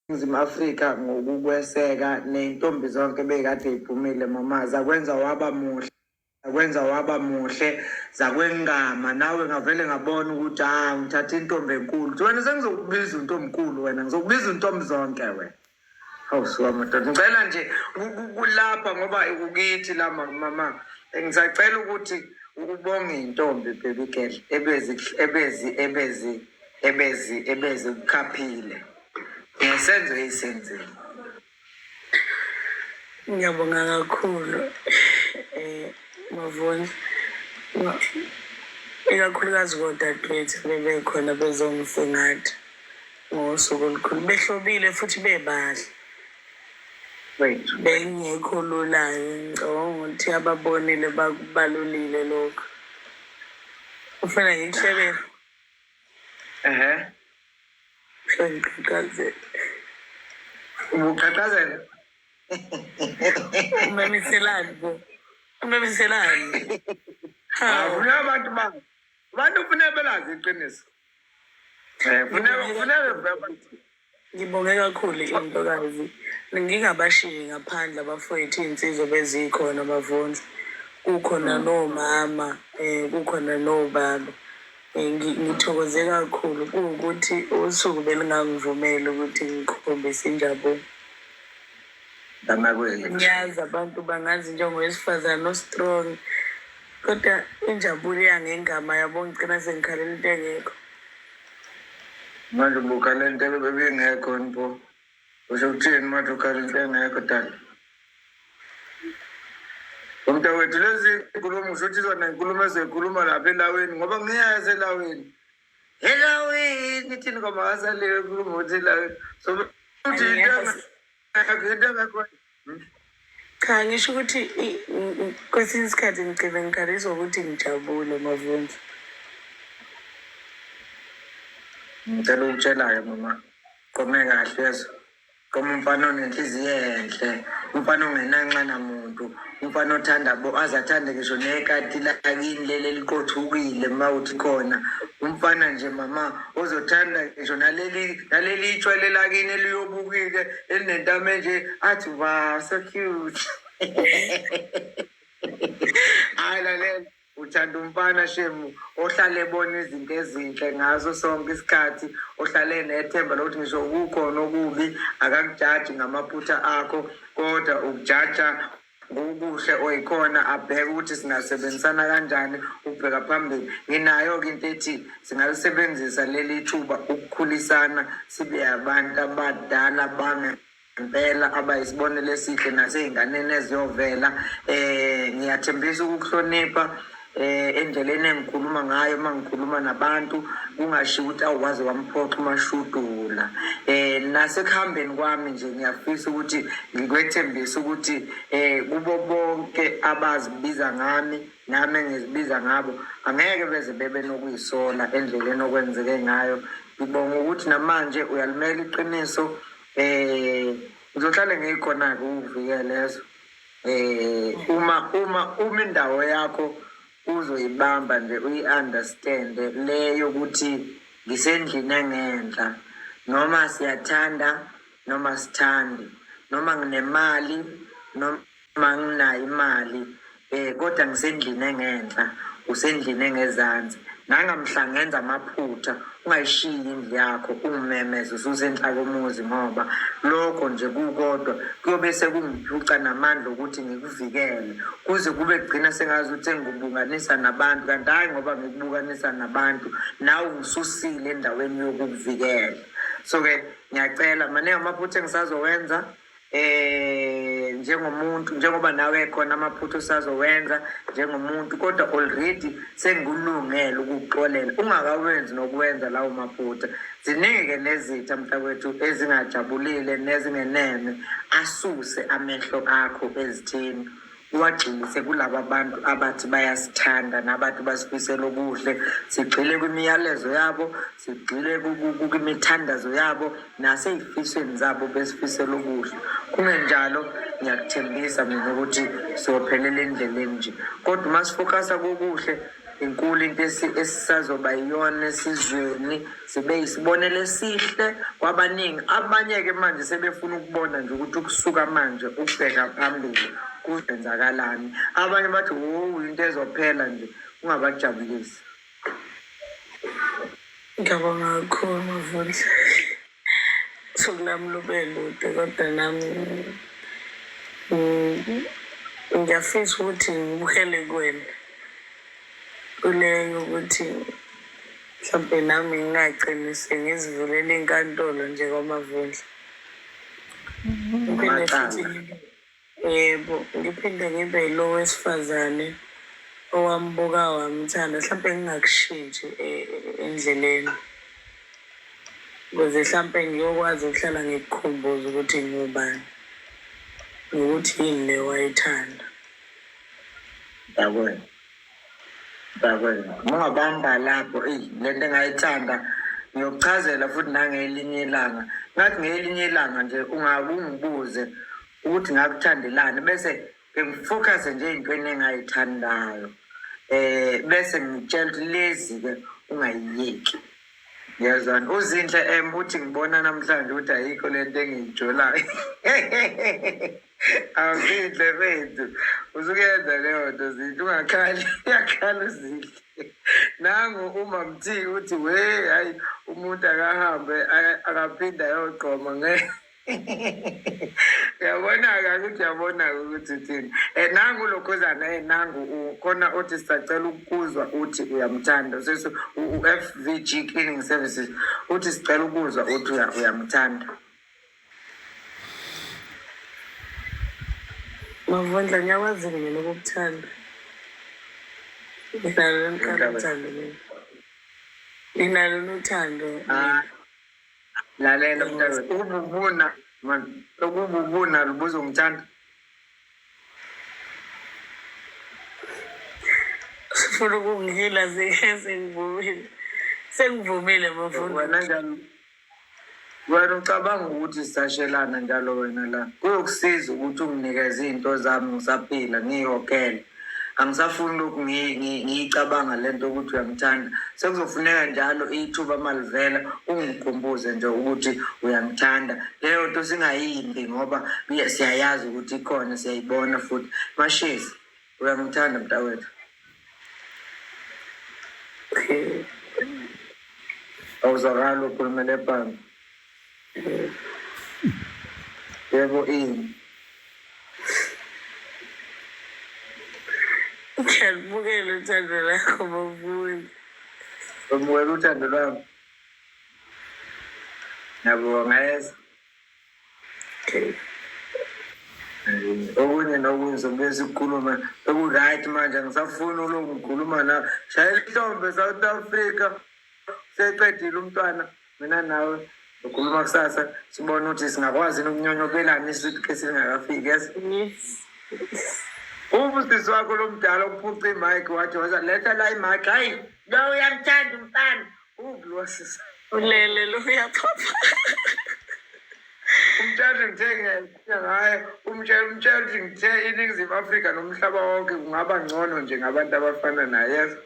eNingizimu Afrika ngokukweseka nentombi zonke bekade iphumile mama zakwenza waba muhle zakwengama nawe ngavele ngabona ukuthi ngithatha intombi enkulu wena sengizokubiza untombi wena ngizokubiza intombi zonke wena. Awusuka madoda ngicela nje kulapha ngoba ukukithi la mama ngisacela ukuthi ubonge intombi baby girl ebezi ukhaphile ngesenzo esenzile. Ngiyabonga kakhulu Mavuni, ikakhulukazi kodadewethu bebekhona bezongisingatha ngosuku olukhulu behlobile futhi bebahle bengekho lulayo. Ngicabanga ukuthi ababonile bakubalulile lokho. Ufuna ngikuhlebele? Ngikuqhaqhazele. Ubuqhaqhazela? Umemiselani bo? Umemiselani? Ufuna abantu ufuna belazi iqiniso. Ngibonge kakhulu intokazi. Ngingabashiyi ngaphandle abafowethu iy'nsizwa bezikhona Mavunzi. Kukhona nomama, kukhona nobaba. Ngithokoze kakhulu kuwukuthi usuku belingangivumeli ukuthi ngikhombise injabulo. Ngiyazi abantu bangazi njengowesifazane ostrong, kodwa injabulo yangengama yabo ngigcina sengikhalela into engekho. Manje ubukhala into ebengekho npo. Usho uthini manje ukhala into engekho dala? Umntakwethu lezi inkulumo ushuthi zona inkulumo ezikhuluma lapha elaweni ngoba ngiyeza elaweni. Elaweni thini ngoba ngasaleyo inkulumo uthi elaweni. So uthi into engekho. Cha, ngisho ukuthi kwesinye isikhathi ngigcina ngikhariswa ukuthi ngijabule Mavunzi. Ngicela ukutshela-ke mama, kome kahle yezo. Koma umfana onenhliziyo enhle, umfana ongenanxana muntu, umfana othanda azathande ngisho nekati lakini leli liqothukile uma uthi khona. Umfana nje mama ozothanda ngisho naleli itshwele lakini eliyobukile elinentame nje athi wow so cute. Hayi lalela uthanda umfana shemu ohlale ebona izinto ezinhle ngazo sonke isikhathi, ohlale nethemba lokuthi ngisho kukhona okubi akakujaji ngamaphutha akho kodwa ukujaja ngokuhle oyikhona abheke ukuthi singasebenzisana kanjani ukubheka phambili. Nginayo-ke into ethi singalisebenzisa leli thuba ukukhulisana sibe abantu abadala ngempela abayisibonelo esihle nasey'nganeni eziyovela. Ngiyathembisa ukukuhlonipha endleleni engikhuluma ngayo uma ngikhuluma nabantu kungashiwo ukuthi awuwaze wamphoxa umashudula. Nasekuhambeni kwami nje ngiyafisa ukuthi ngikwethembise ukuthi kubo bonke abazibiza ngami nami engizibiza ngabo angeke beze bebe nokuyisola endleleni okwenzeke ngayo. Ngibonga ukuthi namanje uyalimela iqiniso. Ngizohlale ngikhona-ke ukuvikela lezo. Uma indawo yakho uzoyibamba nje uyi-understand leyo ukuthi ngisendlini engenhla noma siyathanda noma sithandi noma nginemali noma nginayo imali kodwa ngisendlini engenhla usendlini engezansi. Nangamhla ngenza amaphutha ungayishiyi indlu yakho ungimemeze ususenhla komuzi ngoba lokho nje kukodwa kuyobe sekungiphuca namandla ukuthi ngikuvikele kuze kube kugcina sengazi ukuthi engikubukanisa nabantu kanti hayi ngoba ngikubukanisa nabantu nawe ungisusile endaweni yokukuvikela. So-ke ngiyacela maningi amaphutha engisazowenza njengomuntu njengoba nawe khona amaphutha usazowenza njengomuntu kodwa already sengikulungele ukukuxolela ungakawenzi nokuwenza lawo maphutha. Ziningi-ke nezitha mntakwethu ezingajabulile nezingeneme asuse amehlo akho ezitheni uwagxilise kulaba bantu abathi bayasithanda nabantu basifisela okuhle. Sigxile kwimiyalezo yabo, sigxile kwimithandazo yabo nasey'fisweni zabo besifisela okuhle. Kungenjalo ngiyakuthembisa mina ukuthi siyophelela endleleni nje kodwa uma sifokasa kokuhle inkulu into esisazoba yiyona esizweni, sibe isibonelo esihle kwabaningi. Abanye-ke manje sebefuna ukubona nje ukuthi ukusuka manje ukubheka phambili kuzenzakalani. Abanye bathi into ezophela nje, ungabajabulisi. Ngiyabonga kakhulu Mavundla. Usuku lami lube lude kodwa nami ngiyafisa ukuthi ngibukele kuwena kuleyo ukuthi mhlawumbe nami ngingagcini sengizivulela inkantolo nje kwaMavundla. Ngiphinde futhi yebo, ngiphinde ngibe yilo wesifazane owambuka wamthanda, mhlawumbe ngingakushintshi endleleni ukuze mhlawumbe ngiyokwazi ukuhlala ngikukhumbuza ukuthi ngubani nokuthi yini le wayithanda. Yabona, ungabamba lapho lento engayithanda ngiyokuchazela futhi nangelinye ilanga. Ngathi ngelinye ilanga nje ungibuze ukuthi ngakuthandelani, bese ngifocus nje ey'ntweni engayithandayo, bese ngitshela ukuthi lezi-ke ungayiyeki. Ngiyazwana uZinhle uthi ngibona namhlanje ukuthi ayikho lento engiyijolayo. AwuZinhle bethu, usukuyenza leyo nto Zinhle, ungakhali, uyakhala uZinhle. Nangu uMamthi uthi hayi umuntu akahambe akaphinde ayogqoma uyabona-ke ukuthi uyabona-ke ukuthi uthini. Nangu uLokhuzana nangu khona uthi sisacela ukuzwa uthi uyamthanda. U-FVG Cleaning Services uthi sicela ukuzwa uthi uyamthanda. Mavundla, ngiyakwazi mina ukukuthanda. Nginalo uthando mina. Nginalo uthando. Lalela mntazana, ukububuna lubuza ungithanda. Sifuna ukungihila sengivumile Mavundla. Wena njalo, wena ucabanga ukuthi sisashelana njalo wena la. Kuyokusiza ukuthi unginikeze izinto zami ngisaphila ngiyokele. Angisafuni lokhu ngiyicabanga lento ukuthi uyamthanda. Sekuzofuneka njalo ithuba malivela ungikhumbuze nje ukuthi uyamthanda. Leyo nto singayimbi ngoba siyayazi ukuthi ikhona, siyayibona futhi. Mashezi, uyamthanda mntawethu? Awuzwakali ukhulumela ebhange? Yebo ini? Ngiyalibukela uthando lakho Mavundla. Umukela uthando lwami. Ngiyabonga yeza. Okunye nokunye sobuye sikhuluma eku-right manje, angisafuni ulokhu ngikhuluma nawe. Shaya ihlombe South Africa, seqedile umntwana mina nawe ukhuluma kusasa sibone ukuthi singakwazi ukunyonyobelana isithuke singakafiki. Yes. Ubusisi wakho lo mdala ukuphuca imike wathi letha la imike, hayi lo uyamthanda umfana. Lo sisi Ulele lo uyaphapha. umtshela ngithe ngaye umtshela ukuthi ngithe iNingizimu Afrika nomhlaba wonke kungaba ngcono nje ngabantu abafana naye.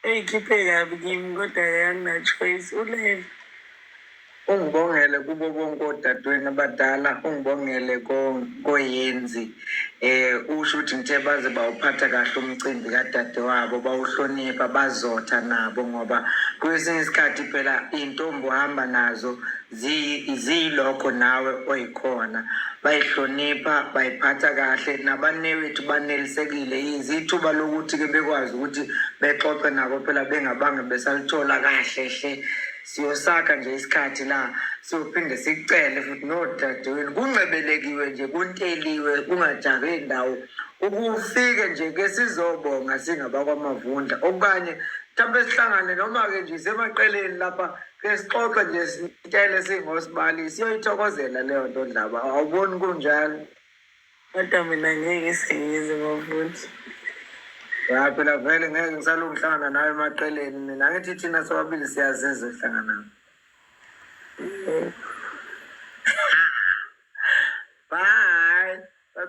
Eyikhiphe kabi kimi kodwa angina-choice. Ulele. Ungibongele kubo bonke odadewenu abadala, ungibongele koyenzi. Usho ukuthi ngithe baze bawuphatha kahle umcimbi kadade wabo, bawuhlonipha, bazotha nabo ngoba kwesinye isikhathi phela iy'ntombi ohamba nazo ziyilokho nawe oyikhona. Bayihlonipha, bayiphatha kahle, nabanewethu banelisekile. Izithuba lokuthi-ke bekwazi ukuthi bexoxe nabo phela bengabange besalithola kahle hle. Siyosakha nje isikhathi la siyophinde sicele futhi nodadewenu kuncebelekiwe nje, kunteliwe, kungajahe indawo ukufike nje ke sizobonga singabakwaMavundla. Okanye mhlawumbe sihlangane noma-ke nje semaqeleni lapha ke sixoxe nje sitele singosibali, siyoyithokozela leyo nto Ndaba. Awuboni kunjalo? Kodwa mina ngeke sengize Mavundla. Phela vele ngeke ngisalokhu ngihlangana nawe emaqeleni. Mina ngithi thina sobabili siyazenza ukuhlangana nawe. Bye.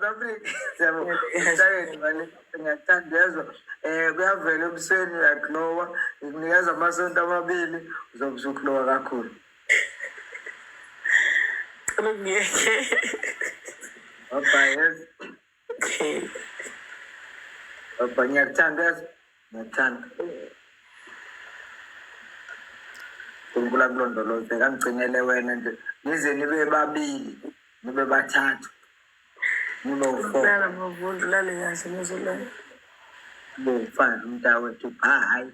South Africa. Siyabo. Mshayeli bale ngiyakuthandezwa. Kuyavela ebusweni uyaklowa, ikunikeza amasonto amabili uzobe usuklowa kakhulu. Ngiyeke. Baba yes. Okay. Baba ngiyakuthandeza. Ngiyakuthanda. Unkulunkulu akulondoloze kangigcinele wena nje. Nize nibe babili, nibe bathathu. Nibe u-4. Lala mavundu lale kahle muzolala. Bo ufana umntawethu. Bye.